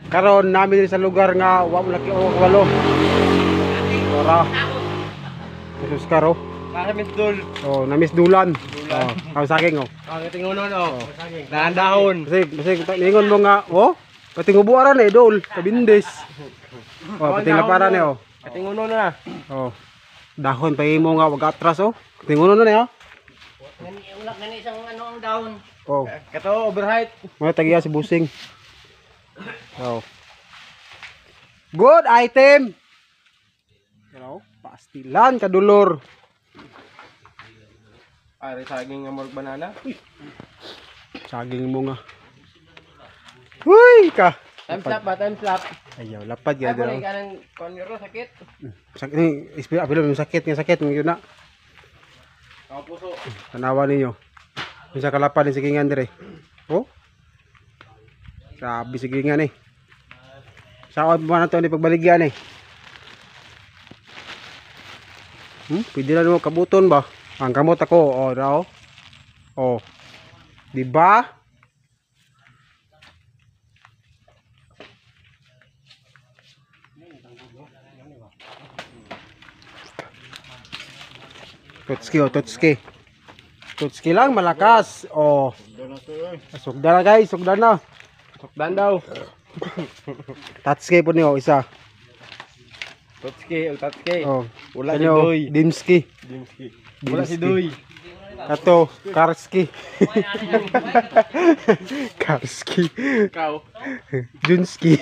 karon namin sa lugar nga wa mo laki o walo. Ora. Jesus karo. Para misdol. Oh, namis dulan. Oh, ang saging oh. Ang tingunon oh. Dahan dahon. Basig ningon mo nga, oh. Pati ngubuaran eh, dol, kabindes. Oh, pati laparan eh, oh. Tingunon na. Oh. Dahon pa mo nga wag atras oh. Tingunon na niya. Ulak na isang ano ang dahon. Oh. Kato overheight. Mga tagiya si Busing. Oh. Good item. Hello, pastilan kadulor. Ari saging nga morg banana. Saging mo nga. Huy ka. Time slap ba? Time slap. Ayaw, lapad Ay, gaya muna daw. kanang koniro sakit. Sakit ni, apilo yung sakit ng yun na. Ang puso. Tanawa ninyo. Bisa kalapad ni sigingan dire. Oh. Sabi sigingan eh. Sa ako pa na to ni pagbaligyan eh. Pwede na mo kabuton ba? Ang kamot ako, oh, daw. Oh. Di ba? Tutski, oh, tutski. Tutski lang, malakas. Oh. Sugdan na guys, sugdan na. Sukdan daw. Tatski po niyo, isa. Totski, tatski. Oh. Wala si Ano, Doy. Dimski. Wala si Doy. Ato, Karski. Karski. Ikaw. Junski.